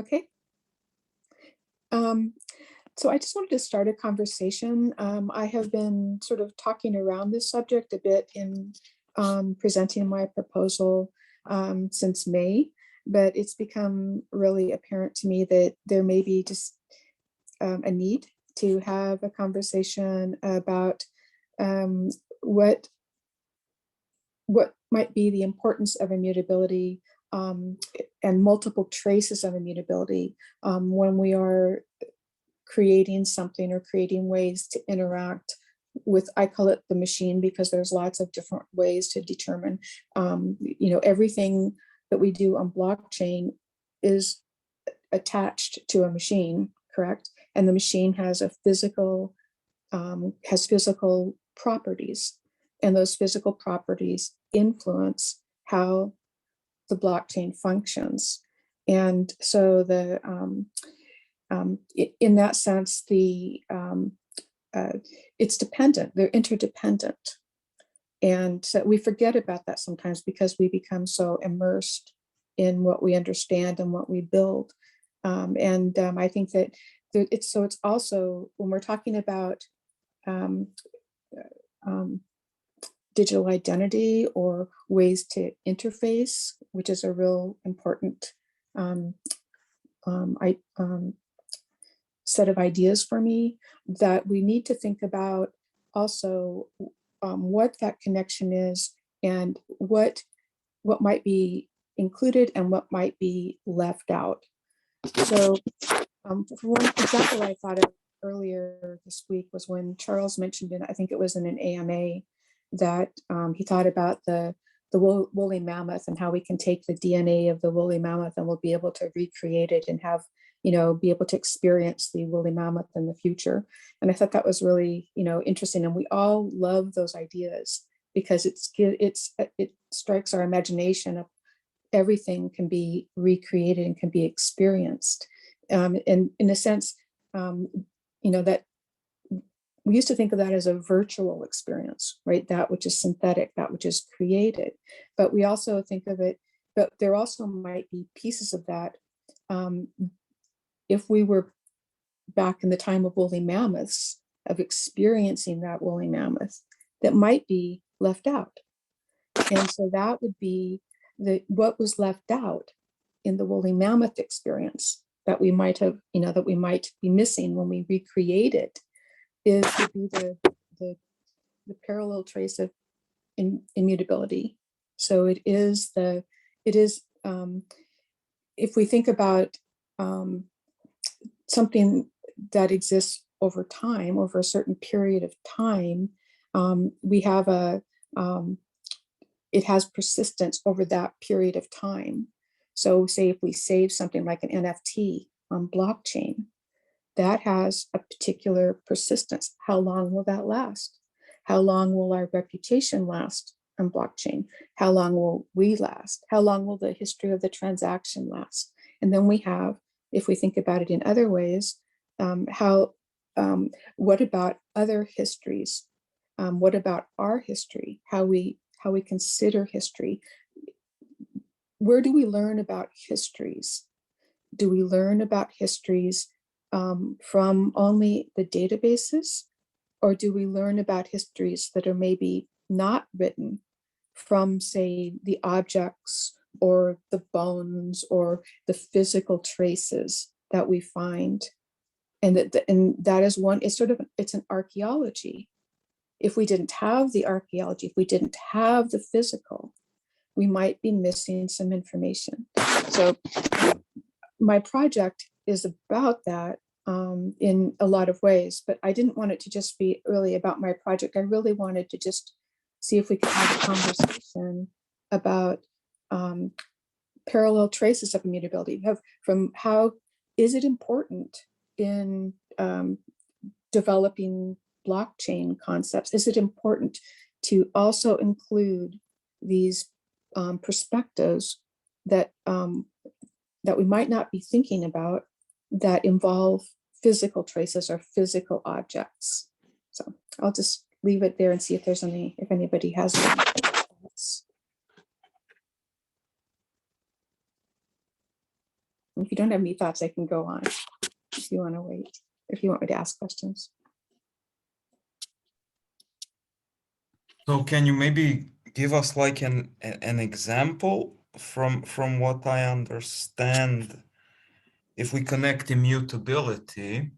Okay. Um, so I just wanted to start a conversation. I have been sort of talking around this subject a bit in presenting my proposal since May, but it's become really apparent to me that there may be just a need to have a conversation about um, what might be the importance of immutability and multiple traces of immutability when we are creating something or creating ways to interact with, I call it the machine, because there's lots of different ways to determine, everything that we do on blockchain is attached to a machine, correct? And the machine has physical properties, and those physical properties influence how the blockchain functions. And so in that sense, it's dependent, they're interdependent. And so we forget about that sometimes because we become so immersed in what we understand and what we build. I think that it's also, when we're talking about digital identity or ways to interface, which is a real important set of ideas for me, that we need to think about also what that connection is and what might be included and what might be left out. So for one example I thought of earlier this week was when Charles mentioned, I think it was in an AMA, that he thought about the woolly mammoth and how we can take the DNA of the woolly mammoth and we'll be able to recreate it and have, be able to experience the woolly mammoth in the future. And I thought that was really, interesting. And we all love those ideas because it strikes our imagination of everything can be recreated and can be experienced. And in a sense, that we used to think of that as a virtual experience, right? That which is synthetic, that which is created. But we also think of it, but there also might be pieces of that. If we were back in the time of woolly mammoths, of experiencing that woolly mammoth, that might be left out. And so that would be what was left out in the woolly mammoth experience that we might have, that we might be missing when we recreate it, would be the parallel trace of immutability. So it is if we think about something that exists over time, over a certain period of time, we have it has persistence over that period of time. So say if we save something like an NFT on blockchain, that has a particular persistence. How long will that last? How long will our reputation last on blockchain? How long will we last? How long will the history of the transaction last? And then we have, if we think about it in other ways, what about other histories? What about our history? How we consider history? Where do we learn about histories? Do we learn about histories from only the databases, or do we learn about histories that are maybe not written from, say, the objects or the bones or the physical traces that we find? And that is one, it's an archaeology. If we didn't have the archaeology, if we didn't have the physical, we might be missing some information. So my project is about that in a lot of ways, but I didn't want it to just be really about my project. I really wanted to just see if we could have a conversation about parallel traces of immutability, from how is it important in developing blockchain concepts? Is it important to also include these perspectives that we might not be thinking about, that involve physical traces or physical objects? So I'll just leave it there and see if anybody has any thoughts. you don't have any thoughts, I can go on if you want to wait, if you want me to ask questions. So can you maybe give us like an example from what I understand? If we connect immutability,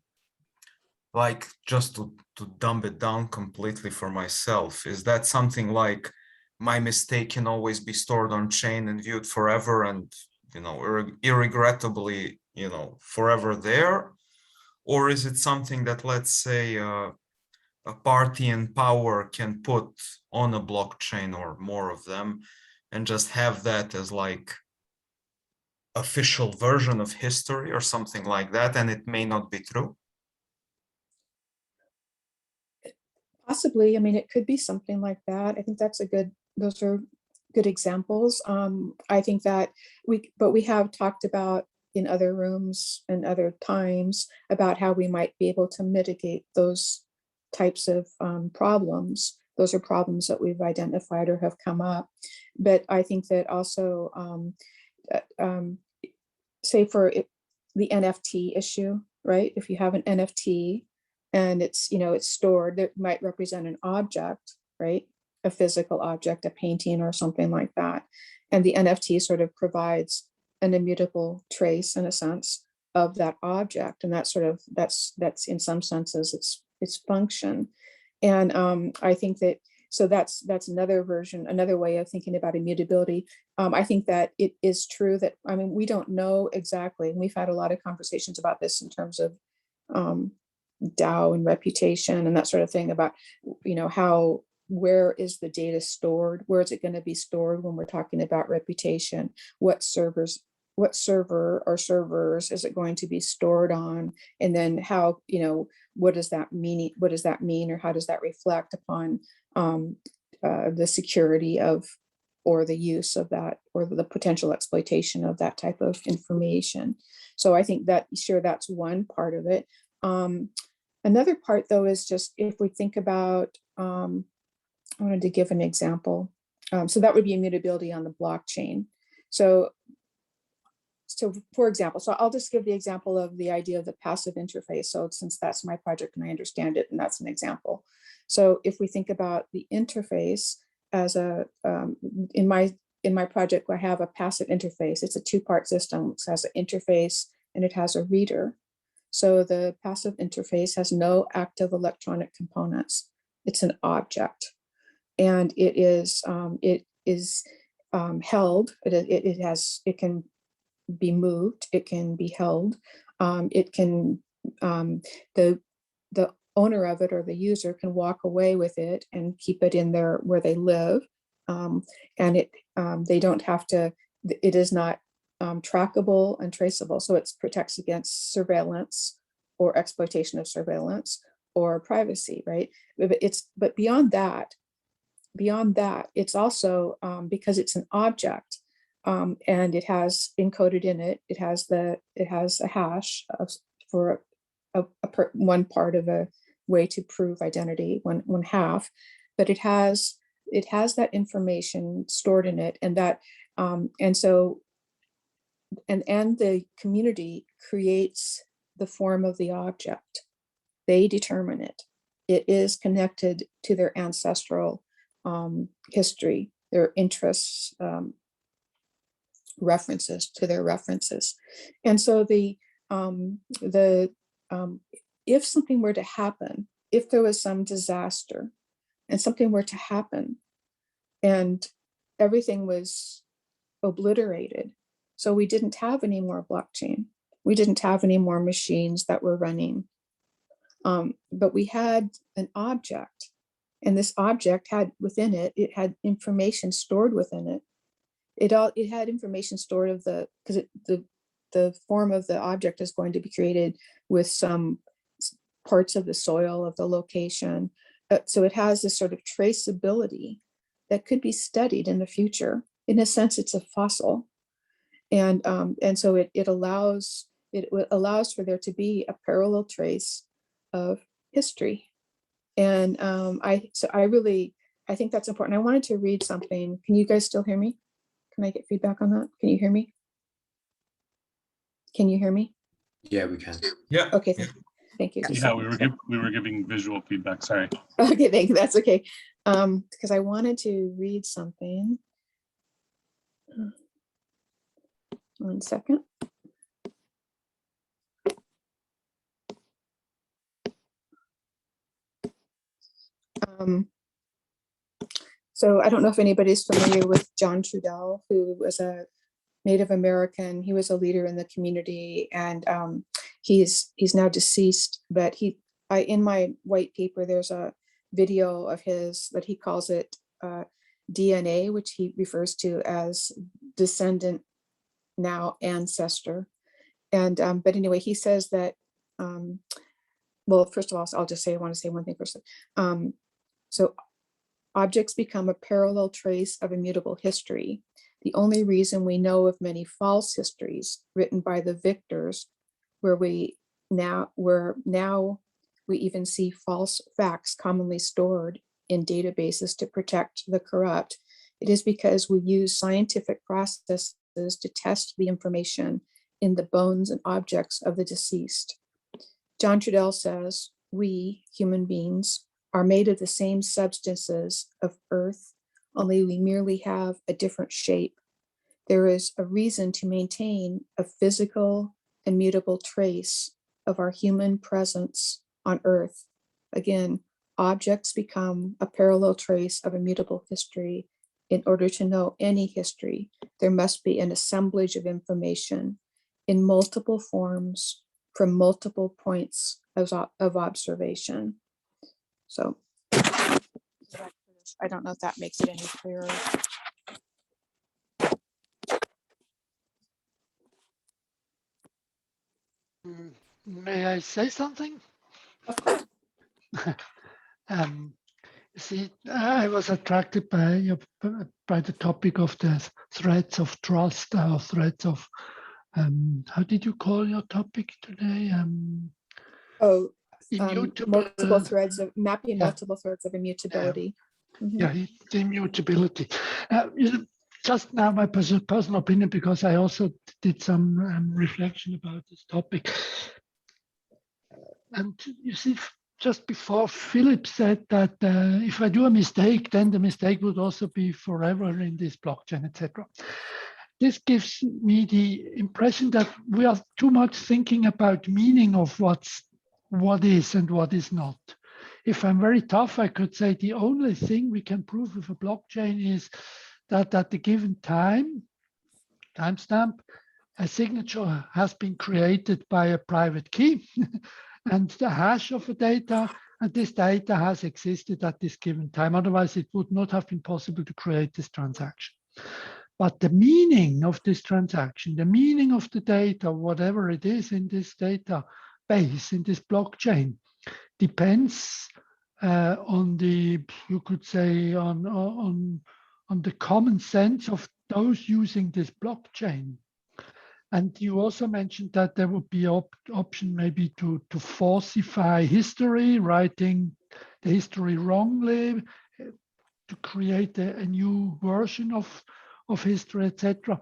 like just to dumb it down completely for myself, is that something like my mistake can always be stored on chain and viewed forever and, you know, irregrettably, you know, forever there? Or is it something that, let's say, a party in power can put on a blockchain or more of them and just have that as like official version of history or something like that, and it may not be true? Possibly, I mean, it could be something like that. I think that's a good, those are good examples. I think that but we have talked about in other rooms and other times about how we might be able to mitigate those types of problems. Those are problems that we've identified or have come up. But I think that also, say for the NFT issue, right? If you have an NFT and it's, you know, it's stored, that might represent an object, right? A physical object, a painting or something like that. And the NFT sort of provides an immutable trace in a sense of that object. And that's sort of, that's in some senses its function. And I think that, so that's another version, another way of thinking about immutability. I think that it is true that, I mean, we don't know exactly, and we've had a lot of conversations about this in terms of DAO and reputation and that sort of thing about, you know, how, where is the data stored? Where is it going to be stored when we're talking about reputation? What server or servers is it going to be stored on? And then how, you know, what does that mean? What does that mean, or how does that reflect upon the security of, or the use of that, or the potential exploitation of that type of information? So I think that, sure, that's one part of it. Another part, though, is just if we think about, I wanted to give an example. So that would be immutability on the blockchain. So for example, so I'll just give the example of the idea of the passive interface. So since that's my project and I understand it, and that's an example. So if we think about the interface as a, in my project, I have a passive interface. It's a two-part system. It has an interface and it has a reader. So the passive interface has no active electronic components. It's an object, and it is held. It can be moved. It can be held. It can the owner of it or the user can walk away with it and keep it in there where they live, and they don't have to. It is not trackable and traceable, so it protects against surveillance or exploitation of surveillance or privacy, right? But beyond that, it's also because it's an object, and it has encoded in it. It has a hash for one part of a way to prove identity, one half, but it has that information stored in it, and that and so and the community creates the form of the object. They determine it. It is connected to their ancestral history, their interests, references to their references. And so if something were to happen, if there was some disaster and something were to happen and everything was obliterated, so we didn't have any more blockchain, we didn't have any more machines that were running, but we had an object, and this object had within it, it had information stored within it. It had information stored of because the form of the object is going to be created with some parts of the soil of the location. So it has this sort of traceability that could be studied in the future. In a sense, it's a fossil, and so it allows for there to be a parallel trace of history. And I think that's important. I wanted to read something. Can you guys still hear me? Can I get feedback on that? Can you hear me? Can you hear me? Yeah, we can. Yeah. Okay, thank you. Yeah, we were giving visual feedback. Sorry. Okay, thank you. That's okay. Because I wanted to read something. 1 second. So I don't know if anybody's familiar with John Trudell, who was a Native American. He was a leader in the community, and he's now deceased. But in my white paper, there's a video of his that he calls it DNA, which he refers to as descendant, now ancestor. And but anyway, he says that. Well, first of all, I'll just say I want to say one thing first. So objects become a parallel trace of immutable history. The only reason we know of many false histories written by the victors, where now we even see false facts commonly stored in databases to protect the corrupt, it is because we use scientific processes to test the information in the bones and objects of the deceased. John Trudell says, we, human beings, are made of the same substances of earth, only we merely have a different shape. There is a reason to maintain a physical, immutable trace of our human presence on earth. Again, objects become a parallel trace of immutable history. In order to know any history, there must be an assemblage of information in multiple forms from multiple points of observation. So I don't know if that makes it any clearer. May I say something? Of course. See, I was attracted by the topic of the threats of trust, or threats of, how did you call your topic today? Multiple threads of mapping, Yeah. multiple threads of immutability. Yeah, the immutability. Just now, my personal opinion, because I also did some reflection about this topic. And you see, just before Philip said that if I do a mistake, then the mistake would also be forever in this blockchain, etc. This gives me the impression that we are too much thinking about meaning of what is and what is not. If I'm very tough, I could say the only thing we can prove with a blockchain is that at the given timestamp, a signature has been created by a private key and the hash of the data, and this data has existed at this given time. Otherwise, it would not have been possible to create this transaction. But the meaning of this transaction, the meaning of the data, whatever it is in this database, in this blockchain, depends on the, you could say, on the common sense of those using this blockchain. And you also mentioned that there would be an option maybe to falsify history, writing the history wrongly, to create a new version of history, etc.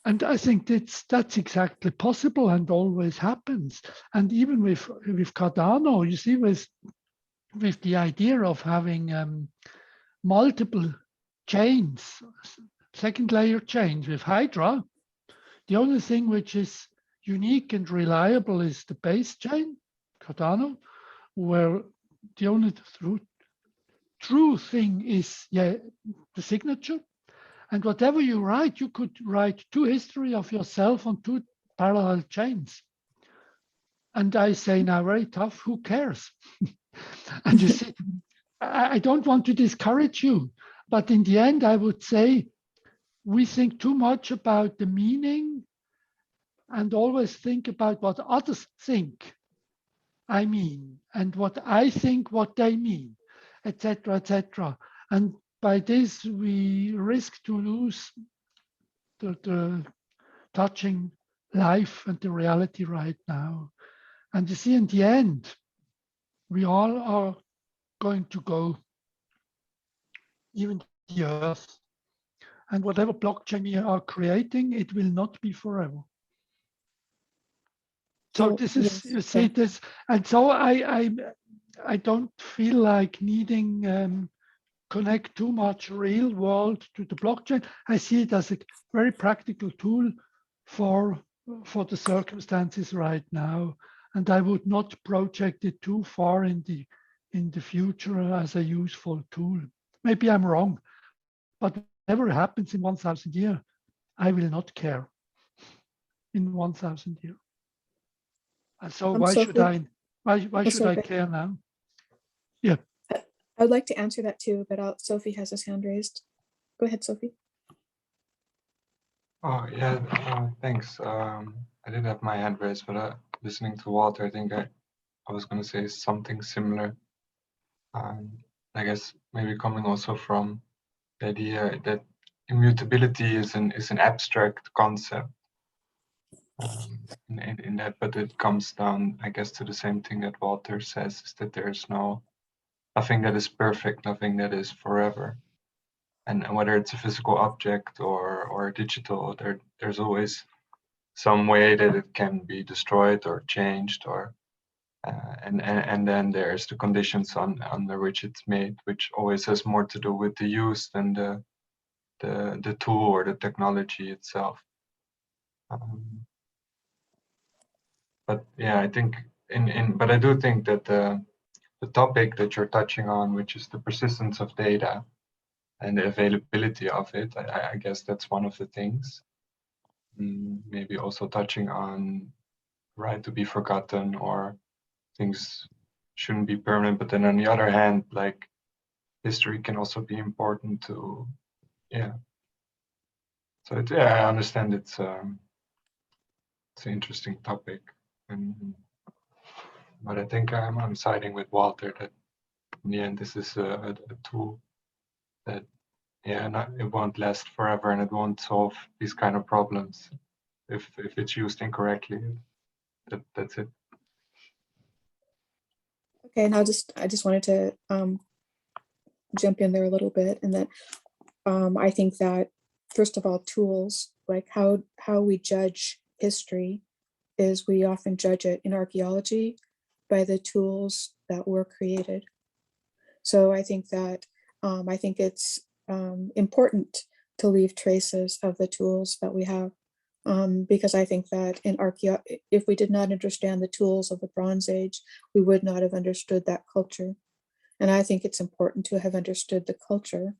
And I think that's exactly possible and always happens. And even with Cardano, you see, with the idea of having multiple chains, second layer chains with Hydra, the only thing which is unique and reliable is the base chain, Cardano, where the only true thing is the signature. And whatever you write, you could write two history of yourself on two parallel chains. And I say now, very tough, who cares? And you see, I don't want to discourage you, but in the end, I would say we think too much about the meaning and always think about what others think I mean, and what I think what they mean, etc., etc. And by this, we risk to lose the touching life and the reality right now. And you see, in the end, we all are going to go, even the earth. And whatever blockchain we are creating, it will not be forever. So Oh, this is, yes, you see yeah. this, and so I don't feel like needing connect too much real world to the blockchain. I see it as a very practical tool for the circumstances right now, and I would not project it too far in the future as a useful tool. Maybe I'm wrong, but whatever happens in 1,000 years, I will not care in 1,000 years. And so why should Sophie, why should I Sophie, care now? Yeah. I'd like to answer that too, but Sophie has his hand raised. Go ahead, Sophie. Oh yeah, thanks. I did have my hand raised, but listening to Walter, I think I was going to say something similar. I guess maybe coming also from the idea that immutability is an abstract concept. In that, but it comes down, I guess, to the same thing that Walter says, is that there's nothing that is perfect, nothing that is forever. And whether it's a physical object or digital, there's always some way that it can be destroyed or changed, or and then there's the conditions under which it's made, which always has more to do with the use than the tool or the technology itself. But yeah, I think but I do think that the topic that you're touching on, which is the persistence of data and the availability of it, I guess that's one of the things. Maybe also touching on right to be forgotten, or things shouldn't be permanent. But then on the other hand, like, history can also be important to, yeah. So I understand it's an interesting topic, but I think I'm siding with Walter that in the end this is a tool that, yeah, it won't last forever, and it won't solve these kind of problems if it's used incorrectly. That's it. Okay, and I just wanted to jump in there a little bit, and that I think that first of all, tools, like how we judge history is we often judge it in archaeology by the tools that were created. So I think that I think it's important to leave traces of the tools that we have, because I think that if we did not understand the tools of the Bronze Age, we would not have understood that culture. And I think it's important to have understood the culture.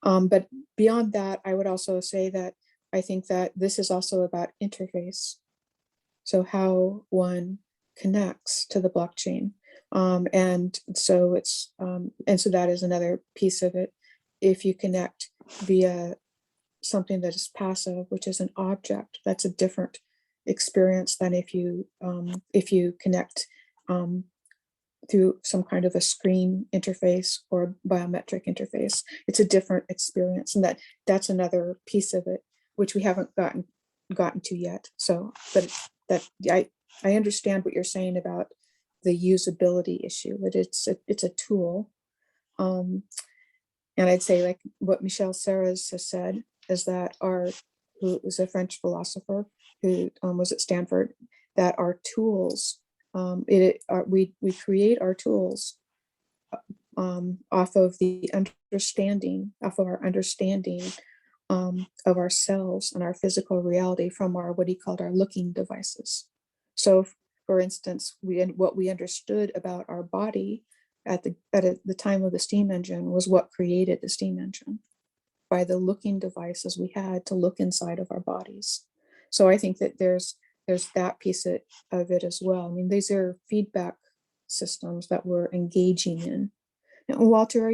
But beyond that, I would also say that I think that this is also about interface. So how one connects to the blockchain. And so that is another piece of it. If you connect via something that is passive, which is an object, that's a different experience than if you connect through some kind of a screen interface or biometric interface. It's a different experience, and that's another piece of it which we haven't gotten to yet. So, but that I understand what you're saying about the usability issue, that it's a tool. And I'd say, like what Michel Serres has said, is that who was a French philosopher who was at Stanford, that our tools, we create our tools off of our understanding of ourselves and our physical reality from what he called our looking devices. So, for instance, what we understood about our body at the time of the steam engine was what created the steam engine, by the looking devices we had to look inside of our bodies. So I think that there's that piece of it as well. I mean, these are feedback systems that we're engaging in. Now, Walter,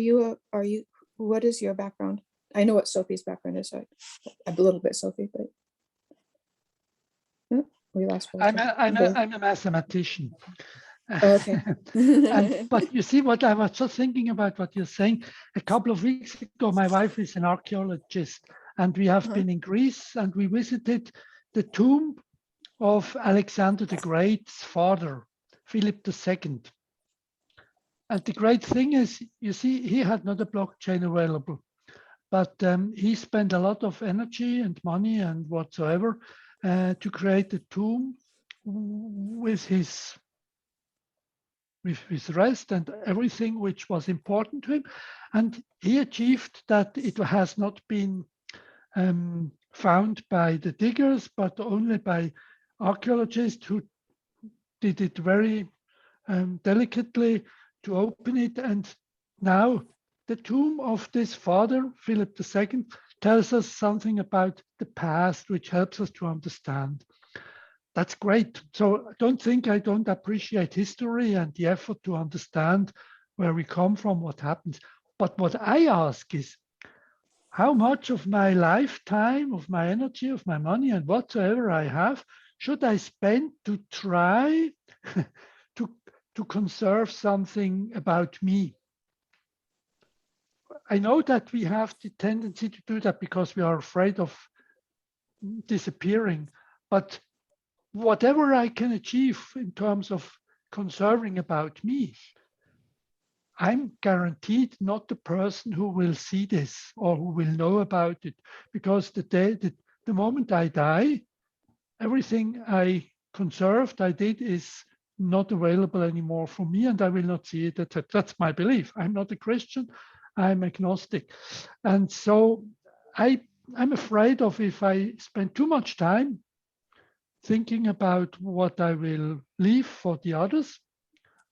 what is your background? I know what Sophie's background is, so a little bit, Sophie, but we lost Walter. I'm a mathematician. Okay. But you see what I was just thinking about what you're saying. A couple of weeks ago, my wife is an archaeologist, and we have been in Greece, and we visited the tomb of Alexander the Great's father, Philip II. And the great thing is, you see, he had not a blockchain available, but he spent a lot of energy and money and whatsoever to create a tomb with his rest and everything which was important to him. And he achieved that it has not been found by the diggers, but only by archaeologists who did it very delicately to open it. And now the tomb of this father, Philip II, tells us something about the past, which helps us to understand. That's great. So don't think I don't appreciate history and the effort to understand where we come from, what happens. But what I ask is, how much of my lifetime, of my energy, of my money, and whatsoever I have, should I spend to try to conserve something about me? I know that we have the tendency to do that because we are afraid of disappearing, but whatever I can achieve in terms of conserving about me, I'm guaranteed not the person who will see this or who will know about it, because the moment I die, everything I conserved, I did, is not available anymore for me, and I will not see it. That's my belief. I'm not a Christian, I'm agnostic. And so I'm afraid of, if I spend too much time thinking about what I will leave for the others,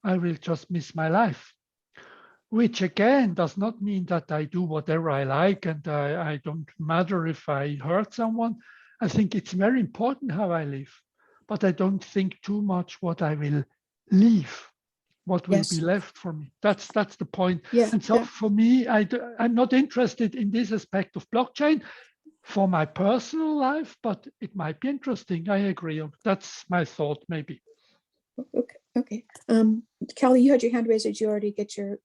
I will just miss my life. Which again does not mean that I do whatever I like and I don't matter if I hurt someone. I think it's very important how I live, but I don't think too much what I will leave, what will be Yes. left for me. That's the point. Yeah. And so Yeah. for me, I'm not interested in this aspect of blockchain for my personal life, but it might be interesting. I agree. That's my thought, maybe. Okay. Okay. Kelly, you had your hand raised. Did you already get your?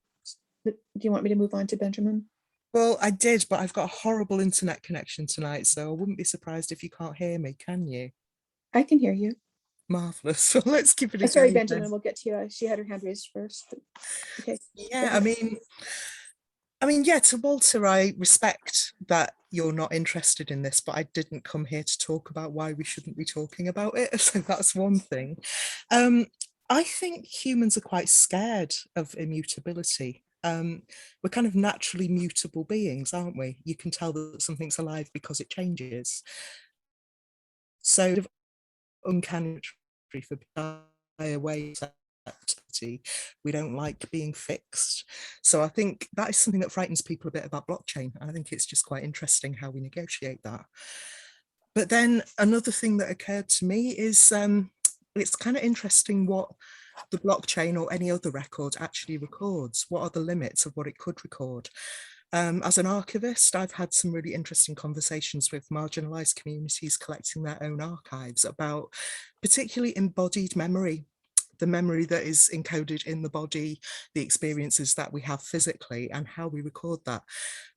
Do you want me to move on to Benjamin? Well, I did, but I've got a horrible internet connection tonight, so I wouldn't be surprised if you can't hear me, can you? I can hear you. Marvelous. So let's give it a Sorry, go Benjamin. then. We'll get to you. She had her hand raised first. But, okay. Yeah, ahead. I mean, yeah, to Walter, I respect that you're not interested in this, but I didn't come here to talk about why we shouldn't be talking about it. So that's one thing. I think humans are quite scared of immutability. We're kind of naturally mutable beings, aren't we? You can tell that something's alive because it changes. So uncanny for away activity, we don't like being fixed. So I think that is something that frightens people a bit about blockchain. I think it's just quite interesting how we negotiate that. But then another thing that occurred to me is it's kind of interesting what the blockchain or any other record actually records. What are the limits of what it could record? As an archivist, I've had some really interesting conversations with marginalized communities collecting their own archives about particularly embodied memory, the memory that is encoded in the body, the experiences that we have physically, and how we record that.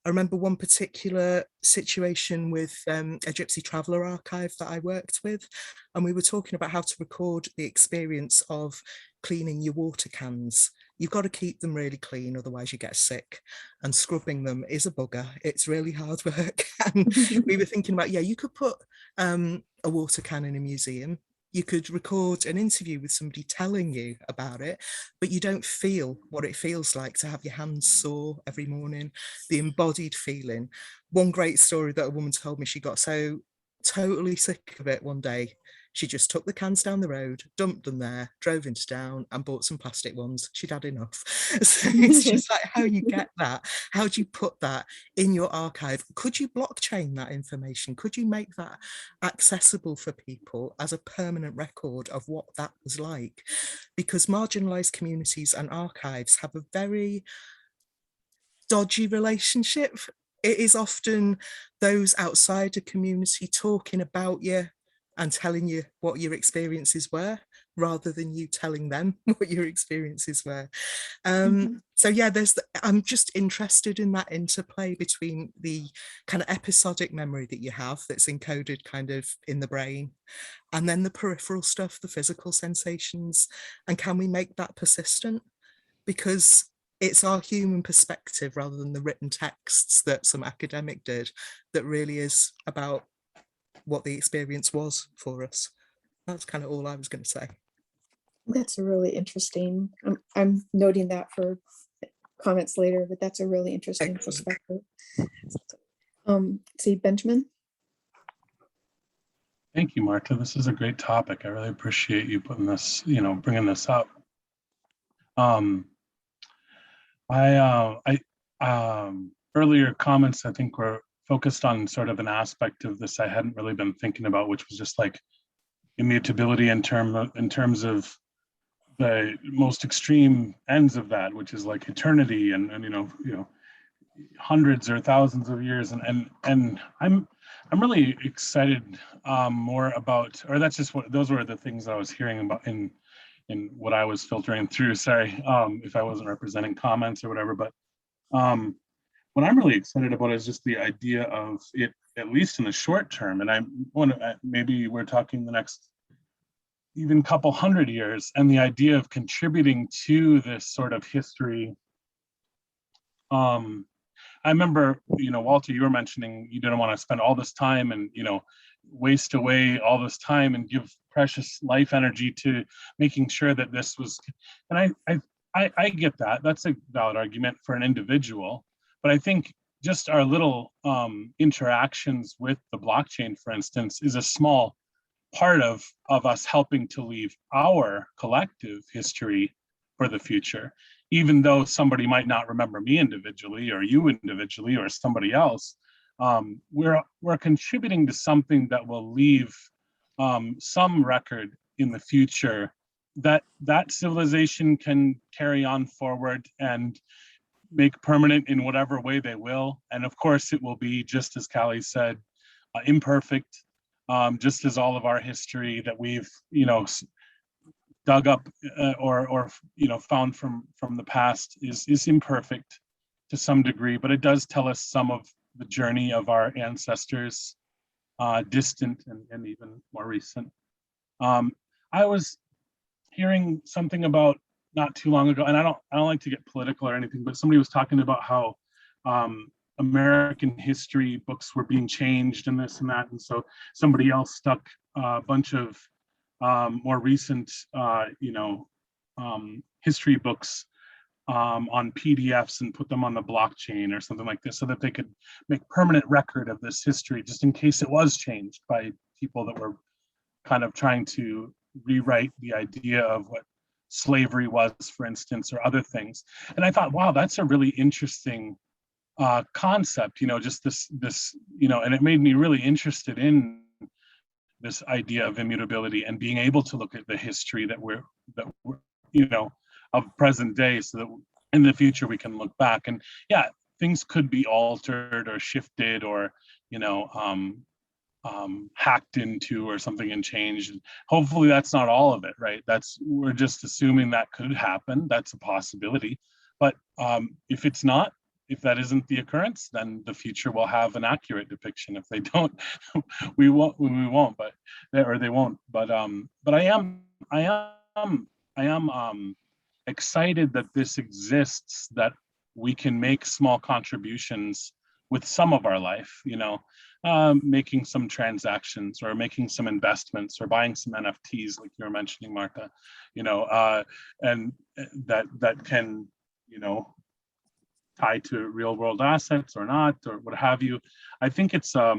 I remember one particular situation with a Gypsy Traveller archive that I worked with, and we were talking about how to record the experience of cleaning your water cans. You've got to keep them really clean, otherwise you get sick. And scrubbing them is a bugger. It's really hard work. And we were thinking about, yeah, you could put a water can in a museum. You could record an interview with somebody telling you about it, but you don't feel what it feels like to have your hands sore every morning, the embodied feeling. One great story that a woman told me, she got so totally sick of it one day. She just took the cans down the road, dumped them there, drove into town and bought some plastic ones. She'd had enough. So it's just like how you get that. How do you put that in your archive? Could you blockchain that information? Could you make that accessible for people as a permanent record of what that was like? Because marginalized communities and archives have a very dodgy relationship. It is often those outside a community talking about you and telling you what your experiences were, rather than you telling them what your experiences were. So yeah, I'm just interested in that interplay between the kind of episodic memory that you have that's encoded kind of in the brain, and then the peripheral stuff, the physical sensations, and can we make that persistent? Because it's our human perspective rather than the written texts that some academic did that really is about what the experience was for us. That's kind of all I was going to say. That's a really interesting, I'm noting that for comments later, but that's a really interesting Excellent. perspective. See, Benjamin? Thank you, Marta. This is a great topic. I really appreciate you putting this, bringing this up. Earlier comments, I think, were focused on sort of an aspect of this I hadn't really been thinking about, which was just like immutability in terms of the most extreme ends of that, which is like eternity and hundreds or thousands of years, and I'm really excited more about, or that's just what those were the things I was hearing about in what I was filtering through. Sorry if I wasn't representing comments or whatever, but what I'm really excited about is just the idea of it, at least in the short term. And I want to, maybe we're talking the next even couple hundred years, and the idea of contributing to this sort of history. I remember, Walter, you were mentioning you didn't want to spend all this time and, waste away all this time and give precious life energy to making sure that this was, and I get that. That's a valid argument for an individual, but I think just our little interactions with the blockchain, for instance, is a small part of us helping to leave our collective history for the future, even though somebody might not remember me individually or you individually or somebody else. We're contributing to something that will leave some record in the future that civilization can carry on forward and make permanent in whatever way they will. And of course, it will be, just as Callie said, imperfect, just as all of our history that we've dug up or found from the past is imperfect to some degree, but it does tell us some of the journey of our ancestors, distant and even more recent. I was hearing something about not too long ago, and I don't like to get political or anything, but somebody was talking about how American history books were being changed and this and that, and so somebody else stuck a bunch of more recent history books on PDFs and put them on the blockchain or something like this, so that they could make permanent record of this history, just in case it was changed by people that were kind of trying to rewrite the idea of what slavery was, for instance, or other things. And I thought, wow, that's a really interesting concept, just this, and it made me really interested in this idea of immutability and being able to look at the history that we're of present day, so that in the future we can look back and things could be altered or shifted or hacked into or something and changed. Hopefully that's not all of it, right? We're just assuming that could happen. That's a possibility. But if it's not, if that isn't the occurrence, then the future will have an accurate depiction. If they don't, we won't, but they won't. But I am excited that this exists, that we can make small contributions with some of our life, making some transactions or making some investments or buying some NFTs, like you were mentioning, Marta, and that can, tie to real world assets or not, or what have you. I think it's I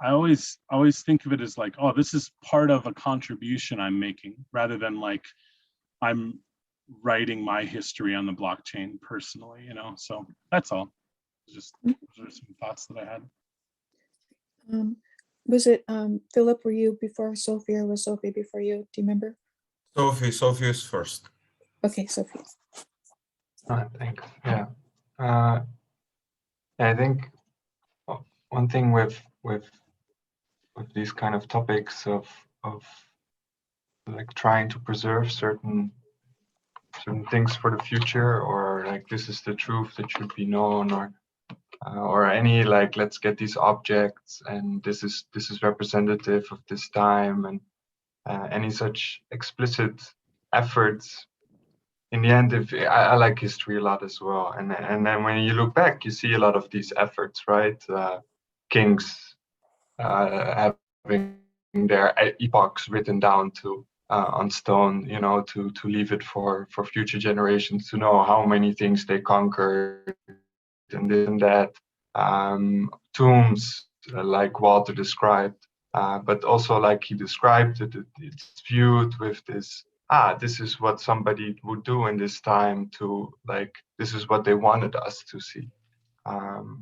always think of it as like, oh, this is part of a contribution I'm making, rather than like I'm writing my history on the blockchain personally, so that's all. Just those are some thoughts that I had. Was it Philip, were you before Sophie, or was Sophie before you? Do you remember? Sophie is first. Okay, Sophie. Thanks. Yeah. I think one thing with these kind of topics of like trying to preserve certain things for the future, or like this is the truth that should be known, or any like let's get these objects and this is representative of this time, and any such explicit efforts. In the end, if I like history a lot as well, and then when you look back, you see a lot of these efforts, right? Kings having their epochs written down to on stone, you know, to leave it for future generations to know how many things they conquered and this and that. Tombs, like Walter described, but also like he described it, it's viewed with this, this is what somebody would do in this time to, like, this is what they wanted us to see,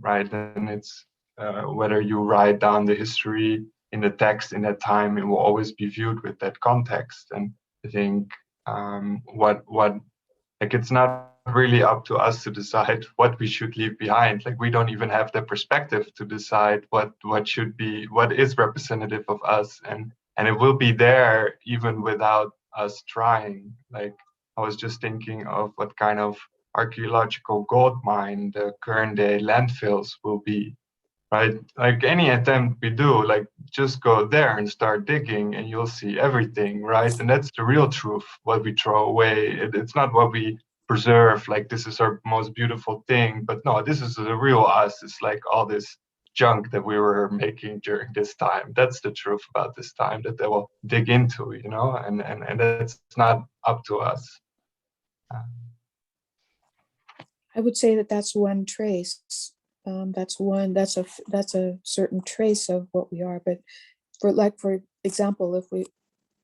right? And it's whether you write down the history in the text in that time, it will always be viewed with that context. And I think what like, it's not really up to us to decide what we should leave behind. Like, we don't even have the perspective to decide what should be, what is representative of us, and it will be there even without us trying. Like, I was just thinking of what kind of archaeological gold mine the current day landfills will be, right? Like, any attempt we do, like, just go there and start digging and you'll see everything, right? And that's the real truth, what we throw away. It's not what we preserve, like, this is our most beautiful thing, but no, this is the real us. It's like all this junk that we were making during this time. That's the truth about this time that they will dig into, you know, and that's not up to us. I would say that that's one trace. That's a certain trace of what we are. But for example,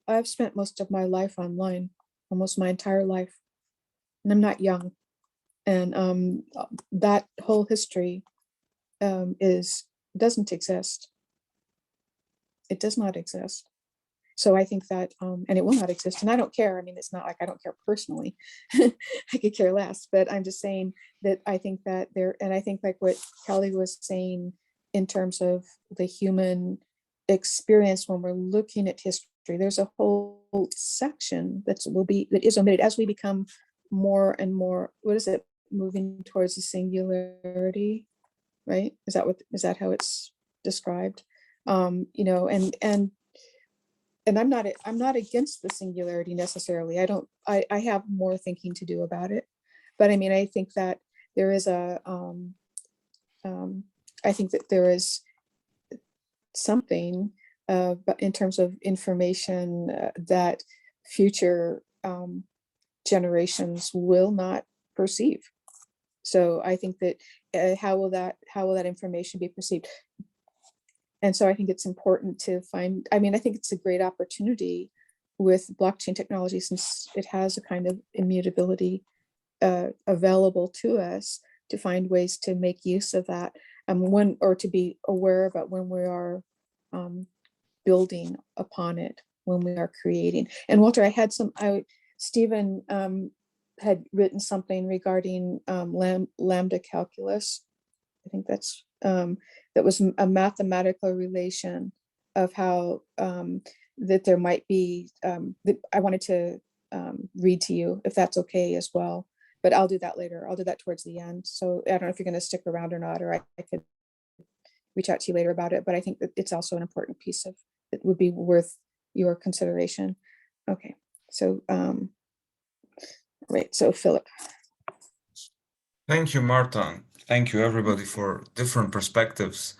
I've spent most of my life online, almost my entire life, and I'm not young. And that whole history doesn't exist. It does not exist. So I think that, and it will not exist, and I don't care. I mean, it's not like I don't care personally. I could care less, but I'm just saying that I think that and I think like what Kelly was saying in terms of the human experience when we're looking at history, there's a whole section that is omitted as we become more and more, moving towards the singularity, right? Is that how it's described? You know, and I'm not against the singularity necessarily. I have more thinking to do about it. But I mean, I think that there is something but in terms of information that future generations will not perceive. So I think that how will that information be perceived? And so I think it's important to find, I mean, I think it's a great opportunity with blockchain technology, since it has a kind of immutability available to us, to find ways to make use of that, or to be aware about when we are building upon it, when we are creating. And Walter, Stephen had written something regarding lambda calculus. I think that was a mathematical relation of how that there might be, I wanted to read to you if that's okay as well, but I'll do that later. I'll do that towards the end. So I don't know if you're going to stick around or not, or I could reach out to you later about it, but I think that it's also an important piece of, it would be worth your consideration. Okay, so, right, so Philip. Thank you, Marta. Thank you, everybody, for different perspectives.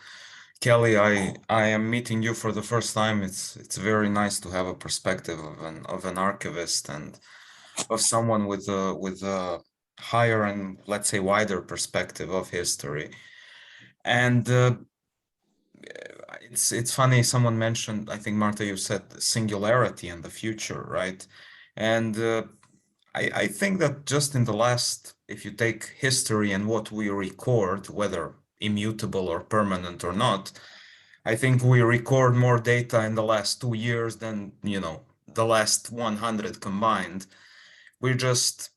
Kelly, I am meeting you for the first time. It's very nice to have a perspective of an archivist and of someone with a higher and, let's say, wider perspective of history. And it's funny, someone mentioned, I think, Marta, you said singularity and the future, right? And I think that just in the last, if you take history and what we record, whether immutable or permanent or not, I think we record more data in the last 2 years than, you know, the last 100 combined. We just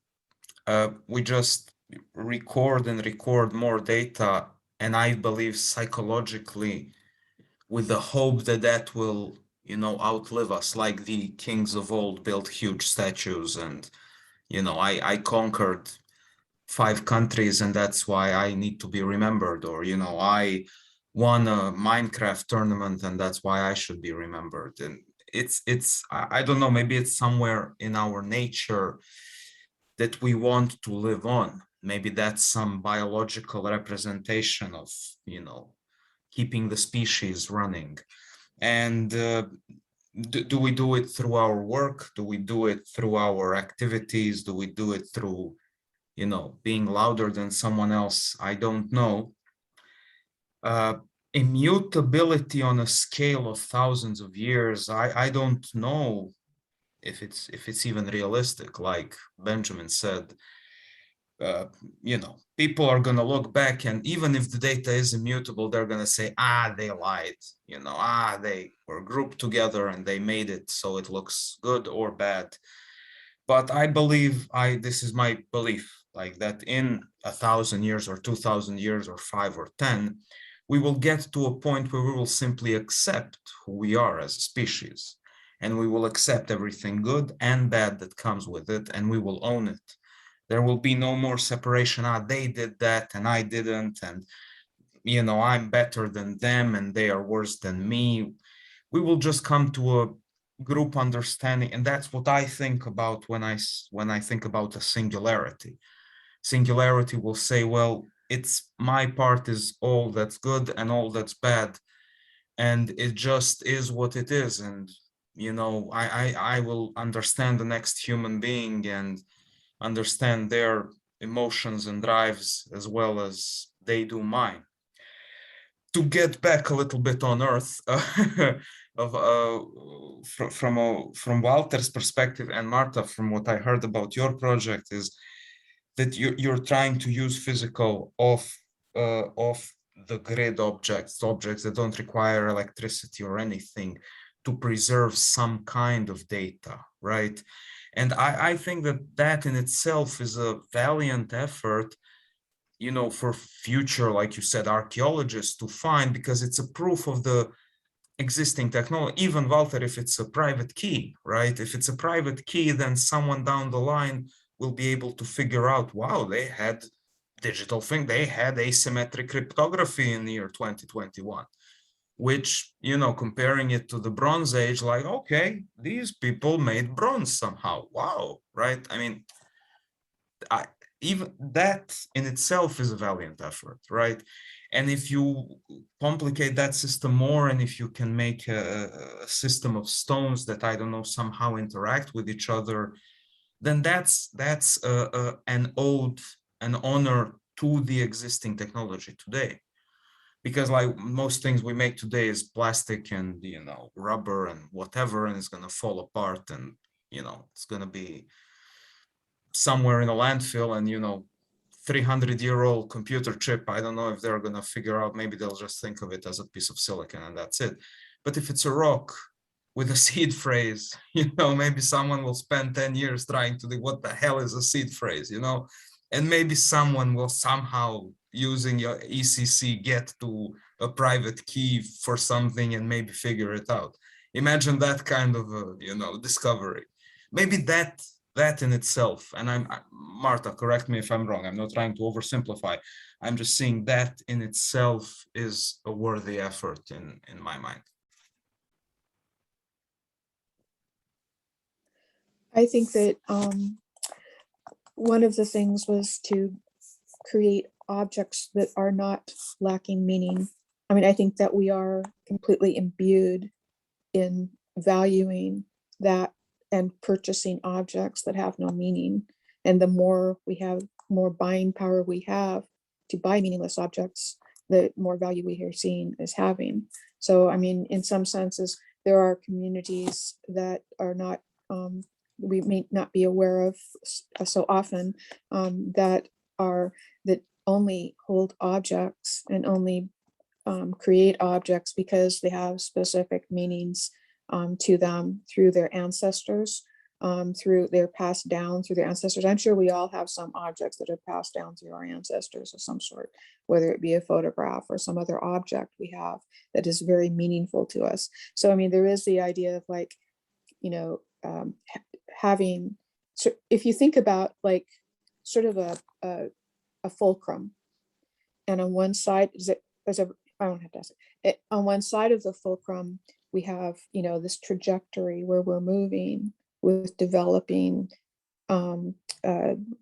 record more data, and I believe psychologically, with the hope that that will, you know, outlive us, like the kings of old built huge statues, and, you know, I conquered 5 countries and that's why I need to be remembered, or, you know, I won a Minecraft tournament and that's why I should be remembered. And I don't know, maybe it's somewhere in our nature that we want to live on. Maybe that's some biological representation of, you know, keeping the species running. And do we do it through our work? Do we do it through our activities? Do we do it through, you know, being louder than someone else? I don't know. Immutability on a scale of thousands of years, I don't know if it's even realistic. Like Benjamin said, you know, people are going to look back, and even if the data is immutable, they're going to say, ah, they lied, you know, ah, they were grouped together and they made it so it looks good or bad. But I believe, this is my belief, like that in 1,000 years or 2,000 years or 5 or 10, we will get to a point where we will simply accept who we are as a species, and we will accept everything good and bad that comes with it, and we will own it. There will be no more separation. Ah, they did that and I didn't, and you know, I'm better than them and they are worse than me. We will just come to a group understanding, and that's what I think about when I think about a singularity. Singularity will say, well, it's my part is all that's good and all that's bad, and it just is what it is. And you know, I will understand the next human being and understand their emotions and drives as well as they do mine. To get back a little bit on Earth, from Walter's perspective, and Marta, from what I heard about your project, is that you're trying to use physical off the grid objects that don't require electricity or anything, to preserve some kind of data, right? And I think that in itself is a valiant effort, you know, for future, like you said, archaeologists to find, because it's a proof of the existing technology. Even, Walter, if it's a private key, right? If it's a private key, then someone down the line will be able to figure out, wow, they had digital thing, they had asymmetric cryptography in the year 2021. Which, you know, comparing it to the Bronze Age, like, okay, these people made bronze somehow. Wow, right? I mean, even that in itself is a valiant effort, right? And if you complicate that system more, and if you can make a system of stones that, I don't know, somehow interact with each other, then that's an ode, an honor to the existing technology today. Because like most things we make today is plastic and, you know, rubber and whatever, and it's going to fall apart, and, you know, it's going to be somewhere in a landfill, and, you know, 300-year-old computer chip, I don't know if they're going to figure out, maybe they'll just think of it as a piece of silicon and that's it. But if it's a rock with a seed phrase, you know, maybe someone will spend 10 years trying to do what the hell is a seed phrase, you know, and maybe someone will somehow, using your ECC, get to a private key for something and maybe figure it out. Imagine that kind of a, you know, discovery. Maybe that in itself, and Marta, correct me if I'm wrong, I'm not trying to oversimplify, I'm just saying that in itself is a worthy effort in my mind. I think that one of the things was to create objects that are not lacking meaning. I mean, I think that we are completely imbued in valuing that and purchasing objects that have no meaning. And the more we have, more buying power we have to buy meaningless objects, the more value we are seeing as having. So, I mean, in some senses, there are communities that are not, we may not be aware of so often, that only hold objects and only create objects because they have specific meanings to them through their ancestors, through their passed down through their ancestors. I'm sure we all have some objects that are passed down through our ancestors of some sort, whether it be a photograph or some other object we have that is very meaningful to us. So, I mean, there is the idea of, like, you know, having, so if you think about like sort of a fulcrum, and on one side I don't have to ask it. On one side of the fulcrum, we have, you know, this trajectory where we're moving with developing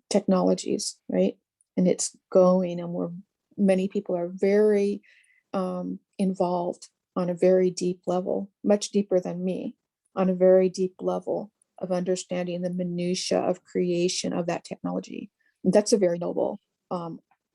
technologies, right? And it's going, and many people are very involved on a very deep level, much deeper than me, on a very deep level of understanding the minutia of creation of that technology. And that's a very noble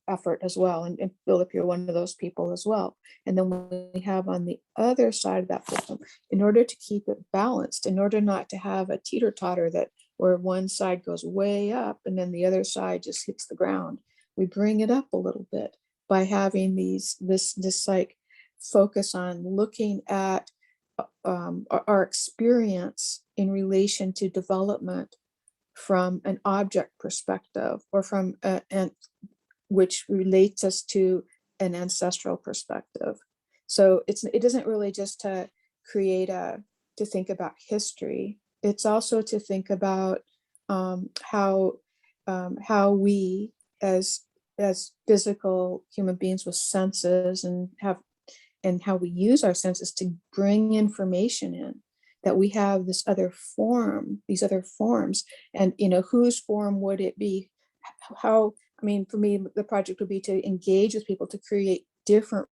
effort as well. And Philip, you're one of those people as well. And then we have on the other side of that system, in order to keep it balanced, in order not to have a teeter-totter that where one side goes way up and then the other side just hits the ground, we bring it up a little bit by having this like focus on looking at our experience in relation to development from an object perspective, or from which relates us to an ancestral perspective. So it isn't really just to create to think about history. It's also to think about how we as physical human beings with senses and how we use our senses to bring information in, that we have these other forms, and whose form would it be? How, I mean, for me, the project would be to engage with people to create different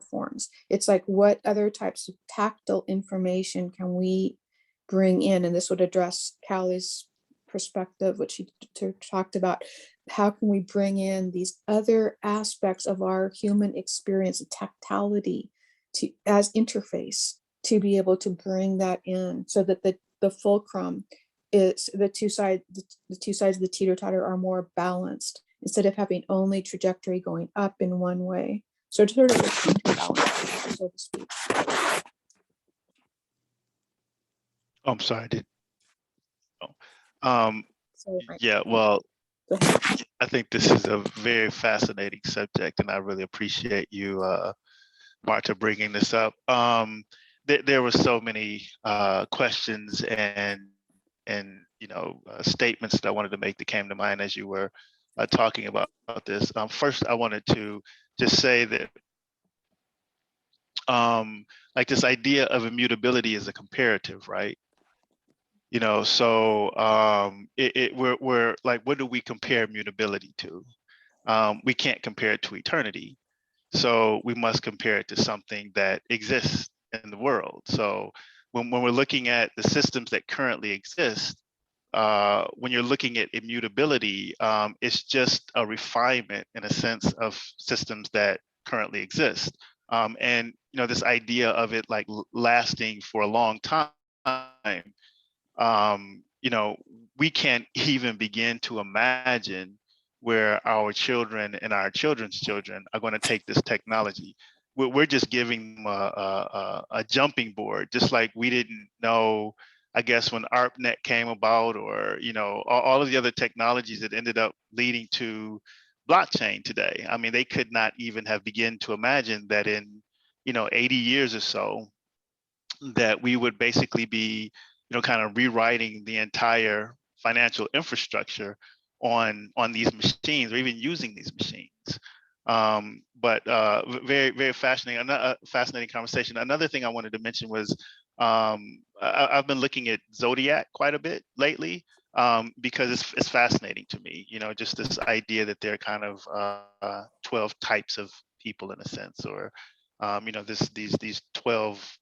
forms. It's like, what other types of tactile information can we bring in? And this would address Callie's perspective, which she talked about. How can we bring in these other aspects of our human experience, tactility, as interface, to be able to bring that in, so that the fulcrum is the two sides of the teeter-totter are more balanced, instead of having only trajectory going up in one way. So to sort of counterbalance, so to speak. I'm sorry, Sorry, Mike. yeah, well, Go ahead. I think this is a very fascinating subject, and I really appreciate you, Marta, bringing this up. There were so many questions and statements that I wanted to make that came to mind as you were talking about this. First, I wanted to just say that like this idea of immutability is a comparative, right? So we're like, what do we compare immutability to? We can't compare it to eternity. So we must compare it to something that exists in the world. So when we're looking at the systems that currently exist, when you're looking at immutability, it's just a refinement in a sense of systems that currently exist. And this idea of it like lasting for a long time, we can't even begin to imagine where our children and our children's children are going to take this technology. We're just giving them a jumping board, just like we didn't know, I guess, when ARPANET came about, or all of the other technologies that ended up leading to blockchain today. I mean, they could not even have begun to imagine that in 80 years or so, that we would basically be kind of rewriting the entire financial infrastructure on these machines, or even using these machines. But very, very fascinating, fascinating conversation. Another thing I wanted to mention was I've been looking at Zodiac quite a bit lately, because it's fascinating to me, just this idea that there are kind of 12 types of people in a sense, or these 12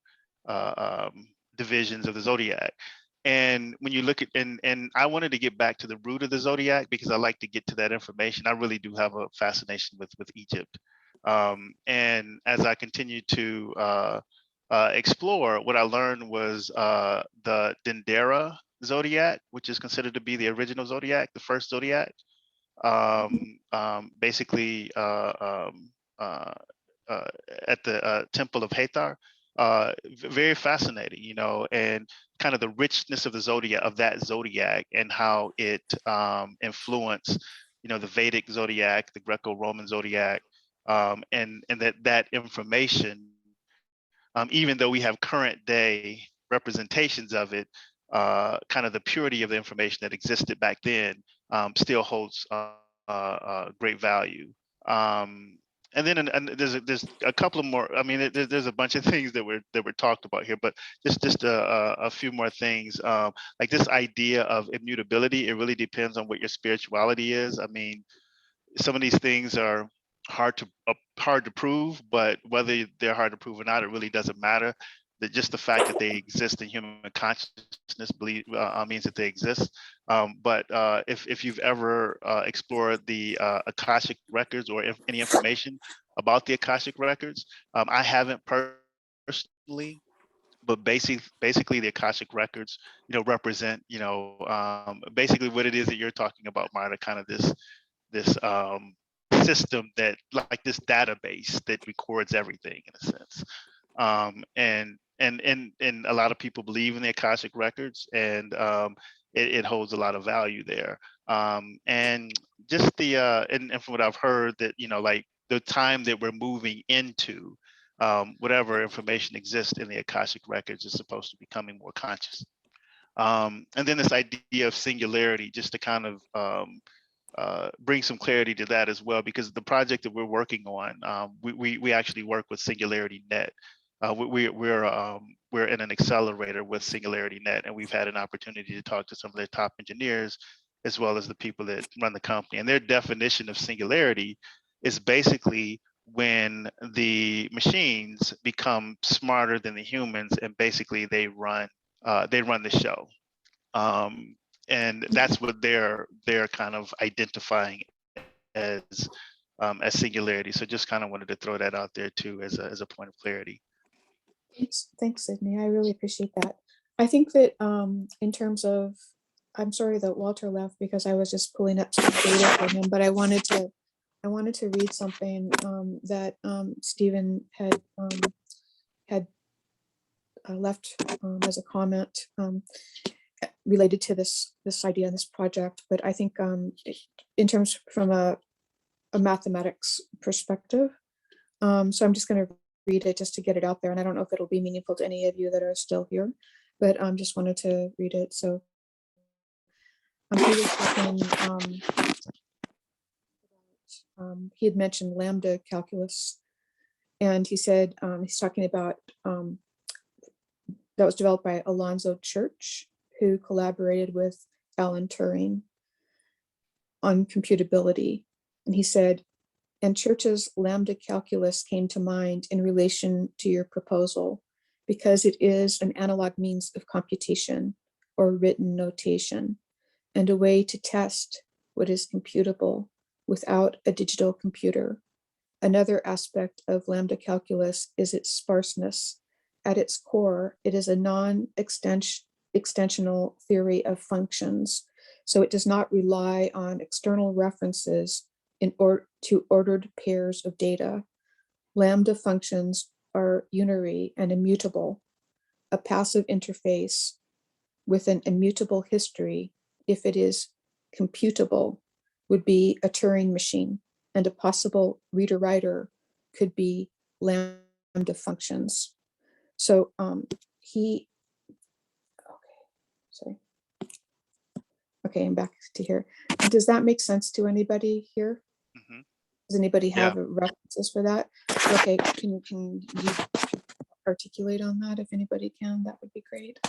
divisions of the Zodiac. And when you look at, and I wanted to get back to the root of the Zodiac, because I like to get to that information. I really do have a fascination with Egypt. And as I continue to explore, what I learned was the Dendera Zodiac, which is considered to be the original Zodiac, the first Zodiac. Basically at the Temple of Hathor. Very fascinating, and kind of the richness of the Zodiac, of that Zodiac, and how it influenced, the Vedic Zodiac, the Greco-Roman Zodiac, and that information, even though we have current day representations of it, kind of the purity of the information that existed back then still holds great value. And then there's a couple of more. I mean, there's a bunch of things that were talked about here, but just a few more things. Like this idea of immutability, it really depends on what your spirituality is. I mean, some of these things are hard to prove, but whether they're hard to prove or not, it really doesn't matter. That just the fact that they exist in human consciousness means that they exist. But if you've ever explored the Akashic records or any information about the Akashic records, I haven't personally, but basically the Akashic records, represent, basically what it is that you're talking about, Marta, kind of this system that, like this database that records everything in a sense. And a lot of people believe in the Akashic records, and it holds a lot of value there. And just and from what I've heard, that like the time that we're moving into, whatever information exists in the Akashic records is supposed to be becoming more conscious. And then this idea of singularity, just to kind of bring some clarity to that as well, because the project that we're working on, we actually work with Singularity Net. We're in an accelerator with Singularity Net, and we've had an opportunity to talk to some of their top engineers, as well as the people that run the company. And their definition of singularity is basically when the machines become smarter than the humans, and basically they run the show. And that's what they're kind of identifying as singularity. So just kind of wanted to throw that out there too, as a point of clarity. Thanks, Sydney. I really appreciate that. I think that in terms of, I'm sorry that Walter left because I was just pulling up some data for him, but I wanted to read something that Stephen had left as a comment related to this idea, this project. But I think in terms from a mathematics perspective, so I'm just going to read it just to get it out there, and I don't know if it'll be meaningful to any of you that are still here, but just wanted to read it. So he was talking, he had mentioned lambda calculus, and he said he's talking about that was developed by Alonzo Church, who collaborated with Alan Turing on computability. And he said, and Church's lambda calculus came to mind in relation to your proposal because it is an analog means of computation or written notation, and a way to test what is computable without a digital computer. Another aspect of lambda calculus is its sparseness. At its core, it is a non-extensional theory of functions, so it does not rely on external references to ordered pairs of data. Lambda functions are unary and immutable. A passive interface with an immutable history, if it is computable, would be a Turing machine, and a possible reader-writer could be lambda functions. So okay, I'm back to here. Does that make sense to anybody here? Mm-hmm. Does anybody have references for that? Okay, can you articulate on that if anybody can? That would be great.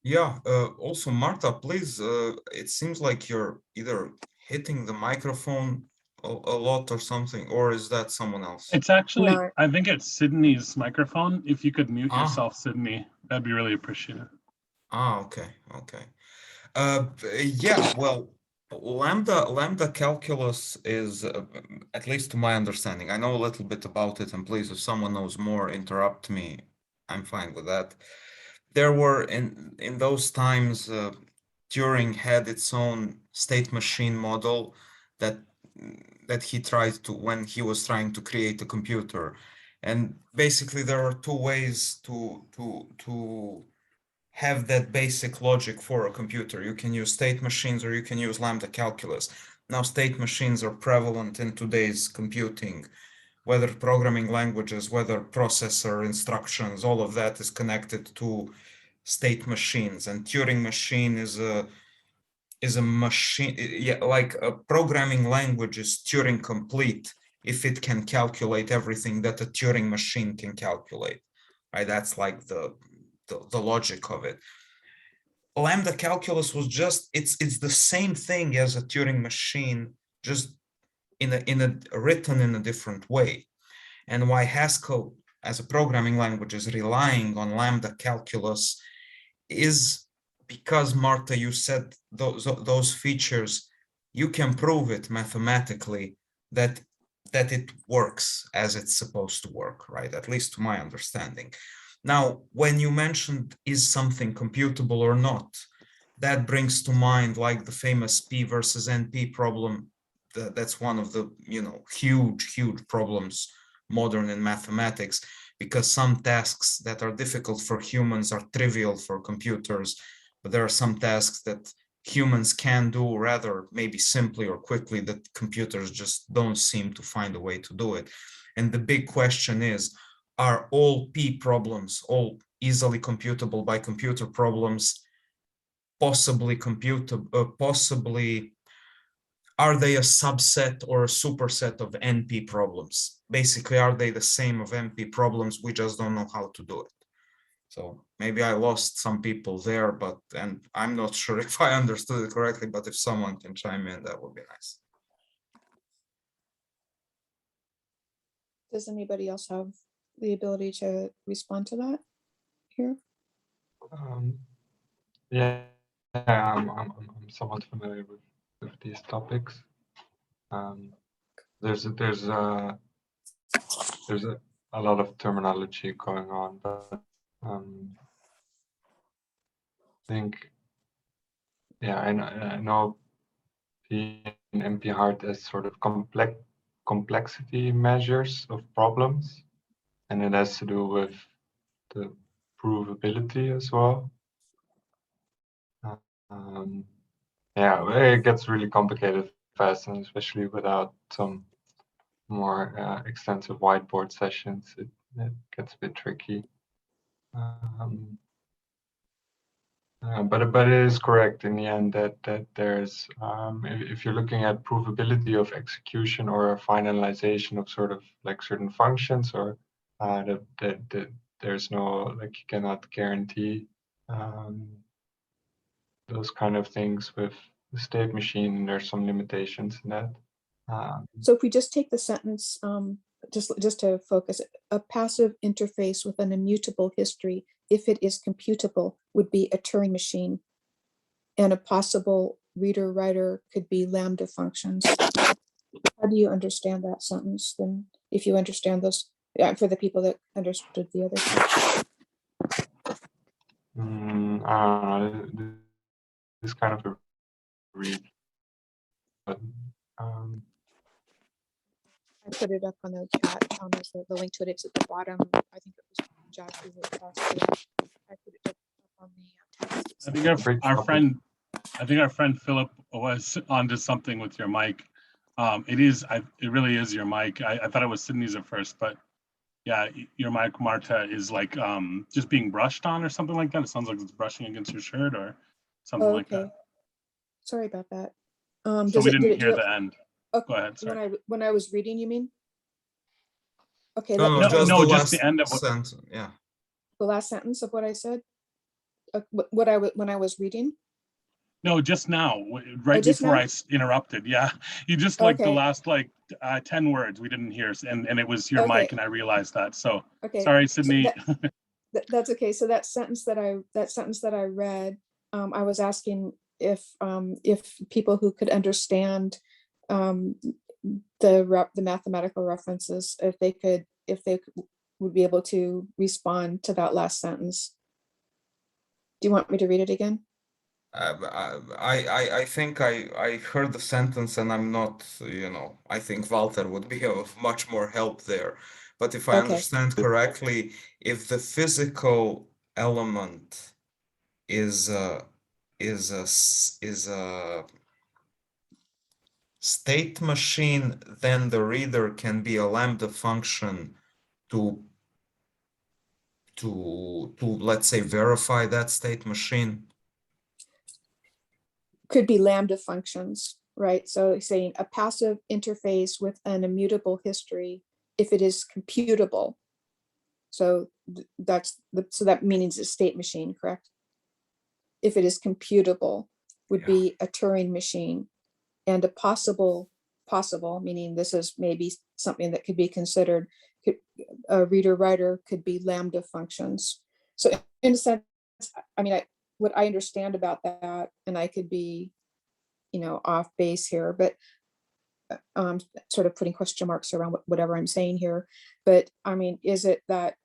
Yeah, also Marta, please, it seems like you're either hitting the microphone a lot or something, or is that someone else? It's actually, No. I think it's Sydney's microphone. If you could mute Ah. yourself, Sydney, that'd be really appreciated. Okay. Yeah, well, lambda calculus is, at least to my understanding, I know a little bit about it, and please, if someone knows more, interrupt me. I'm fine with that. There were in those times, Turing had its own state machine model that he tried to, when he was trying to create a computer. And basically there are two ways to have that basic logic for a computer. You can use state machines or you can use lambda calculus. Now state machines are prevalent in today's computing, whether programming languages, whether processor instructions, all of that is connected to state machines. And Turing machine is a machine, yeah, like a programming language is Turing complete if it can calculate everything that a Turing machine can calculate, right? That's like the logic of it. Lambda calculus was just, it's the same thing as a Turing machine, just written in a different way. And why Haskell as a programming language is relying on lambda calculus is because, Marta, you said those features, you can prove it mathematically that it works as it's supposed to work, right? At least to my understanding. Now, when you mentioned is something computable or not, that brings to mind like the famous P versus NP problem. That's one of the huge problems modern in mathematics, because some tasks that are difficult for humans are trivial for computers, but there are some tasks that humans can do rather maybe simply or quickly that computers just don't seem to find a way to do it. And the big question is, are all P problems, all easily computable by computer problems, possibly are they a subset or a superset of NP problems? Basically, are they the same of NP problems? We just don't know how to do it. So maybe I lost some people there, and I'm not sure if I understood it correctly, but if someone can chime in, that would be nice. Does anybody else have the ability to respond to that here? Yeah, I'm somewhat familiar with these topics. There's a lot of terminology going on, but I think, yeah, I know P and NP hard as sort of complexity measures of problems, and it has to do with the provability as well. Yeah, it gets really complicated fast, and especially without some more extensive whiteboard sessions, it gets a bit tricky. But it is correct in the end that there's if you're looking at provability of execution or a finalization of sort of like certain functions, or that there's no, like, you cannot guarantee those kind of things with the state machine, and there's some limitations in that. So if we just take the sentence, just to focus, a passive interface with an immutable history, if it is computable, would be a Turing machine. And a possible reader-writer could be lambda functions. How do you understand that sentence then? If you understand those, for the people that understood the other part. I don't know. This kind of a read, but I put it up on the chat. The link to it, it's at the bottom. I think it was Josh who wrote that. I put it up on the text. I think our friend Philip was onto something with your mic. It really is your mic. I thought it was Sydney's at first, but yeah, your mic, Marta, is like just being brushed on or something like that. It sounds like it's brushing against your shirt or something like that. Sorry about that. So we didn't hear the end. Okay. Go ahead. Sorry. When I was reading, you mean? Okay. No, just the end of what. Sentence. Yeah. The last sentence of what I said. When I was reading. No, just now, right just before now? I interrupted. Yeah, you just like the Okay. last 10 words we didn't hear, and it was your Okay. mic, and I realized that. So Okay. sorry, Sydney. That's okay. So that sentence that I read, I was asking if people who could understand the mathematical references, if they would be able to respond to that last sentence. Do you want me to read it again? I think I heard the sentence, and I'm not, I think Walter would be of much more help there. But if I understand correctly, if the physical element is a state machine, then the reader can be a lambda function to let's say verify that state machine. Could be lambda functions, right? So saying a passive interface with an immutable history, if it is computable. So that means a state machine, correct? If it is computable, would be a Turing machine, and a possible possible, meaning this is maybe something that could be considered, a reader-writer could be lambda functions. So in a sense, I mean, what I understand about that, and I could be, off base here, but sort of putting question marks around whatever I'm saying here. But I mean, is it that,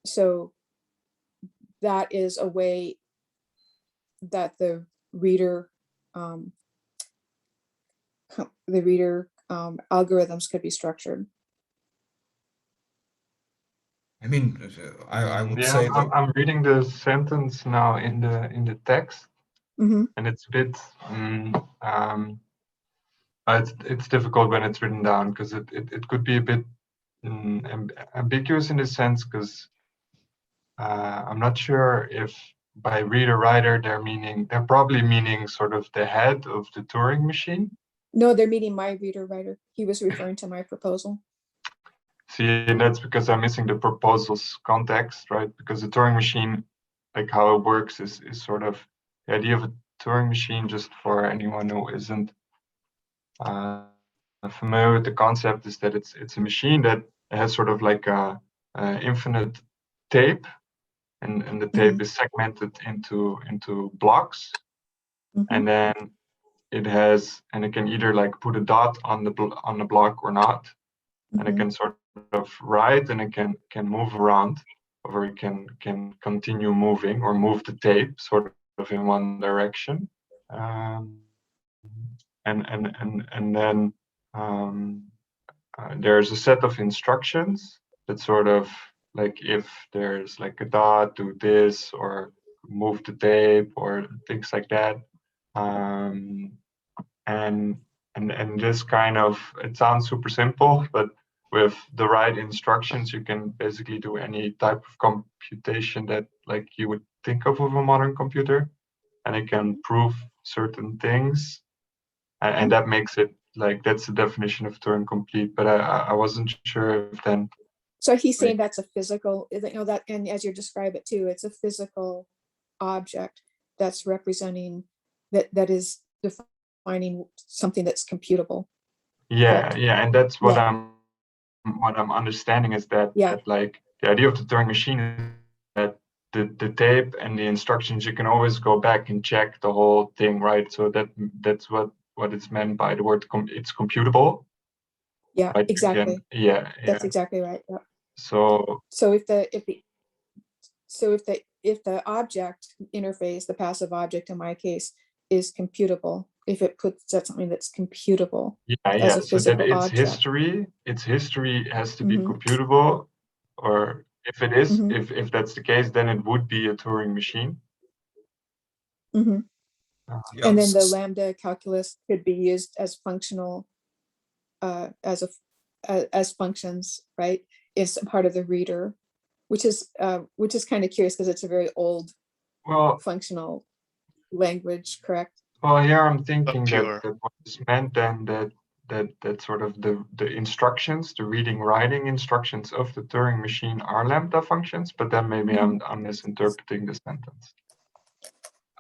so that is a way that the reader algorithms could be structured? I mean, I would Yeah, say I'm, that. I'm reading the sentence now in the text, Mm-hmm. and it's a bit it's difficult when it's written down, because it could be a bit ambiguous in this sense, because I'm not sure if by reader-writer they're probably meaning sort of the head of the Turing machine. No, they're meeting my reader-writer. He was referring to my proposal. See, and that's because I'm missing the proposal's context, right? Because the Turing machine, like how it works, is sort of the idea of a Turing machine, just for anyone who isn't familiar with the concept, is that it's a machine that has sort of like a infinite tape, and the tape is segmented into blocks, and then it can either like put a dot on the block or not, and it can sort of write, and it can move around, or it can continue moving or move the tape sort of in one direction, and then there's a set of instructions that sort of, like, if there's like a dot, do this, or move the tape, or things like that, and this kind of, it sounds super simple, but with the right instructions, you can basically do any type of computation that like you would think of with a modern computer, and it can prove certain things, and that makes it, like, that's the definition of Turing complete. But I wasn't sure if then. So he's saying that's a physical, that, and as you describe it too, it's a physical object that's representing, that is defining something that's computable. Yeah, Correct? yeah, and that's what Yeah. I'm understanding, is that Yeah. that like the idea of the Turing machine is that the tape and the instructions, you can always go back and check the whole thing, right? So that's what it's meant by the word it's computable. Yeah, Right? exactly. Yeah. That's exactly right. Yeah. So if the object interface, the passive object in my case, is computable, if it puts that something that's computable as a so that physical object. its history has to be Mhm. computable, or if it is, Mhm. if that's the case, then it would be a Turing machine. Mhm. Yeah, And then the lambda calculus could be used as functional, as functions, right? It's part of the reader, which is kind of curious, because it's a very old Well, functional language, correct? Well, here I'm thinking pure. that what is meant then, that sort of the instructions, the reading writing instructions of the Turing machine are lambda functions, but then maybe I'm misinterpreting the sentence.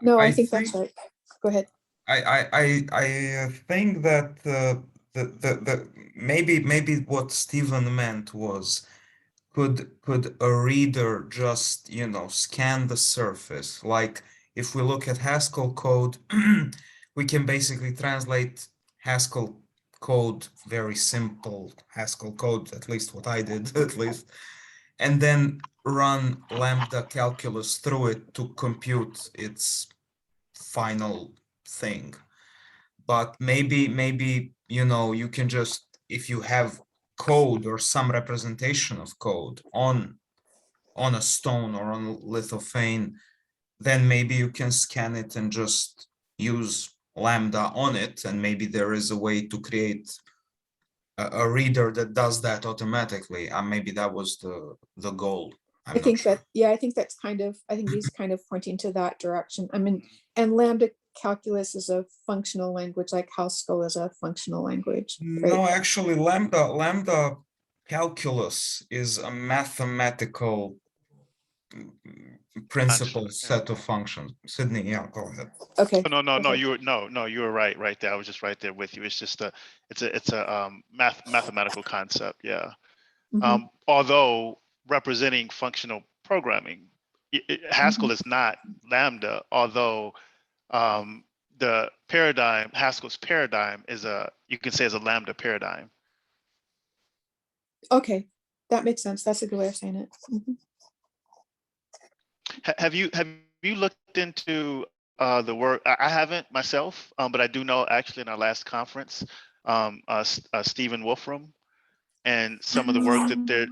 No, I I think that's right. Go ahead. I think that the maybe what Stephen meant was, could a reader just, scan the surface? Like, if we look at Haskell code, we can basically translate Haskell code, very simple Haskell code, at least what I did, at least, and then run lambda calculus through it to compute its final thing. But maybe you can just, if you have code or some representation of code on a stone or on a lithophane, then maybe you can scan it and just use lambda on it, and maybe there is a way to create a reader that does that automatically, and maybe that was the goal. I think that, I think that's I think he's kind of pointing to that direction. I mean, and lambda calculus is a functional language, like Haskell is a functional language, right? No, actually, lambda calculus is a mathematical principal Construct, yeah. set of functions. Sydney, yeah, go ahead. Okay. No, no, no, Okay. you were no, you were right there. I was just right there with you. It's just it's a mathematical concept, yeah. Mhm. Although representing functional programming, Haskell is not Lambda, although the paradigm, Haskell's paradigm is you can say is a Lambda paradigm. Okay, that makes sense. That's a good way of saying it. Mhm. Have you looked into the work? I haven't myself, but I do know actually in our last conference, Stephen Wolfram and some of the work that they're.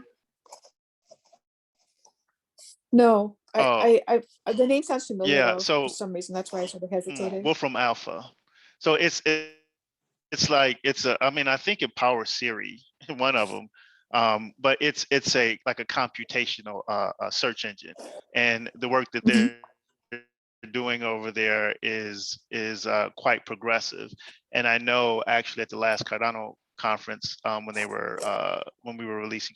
No, Oh, the name sounds familiar yeah. though, So for some reason. That's why I sort of hesitated. Wolfram Alpha. So it's like I mean, I think it powers Siri, one of them. But it's like a computational search engine, and the work that they're doing over there is quite progressive. And I know actually at the last Cardano conference, when we were releasing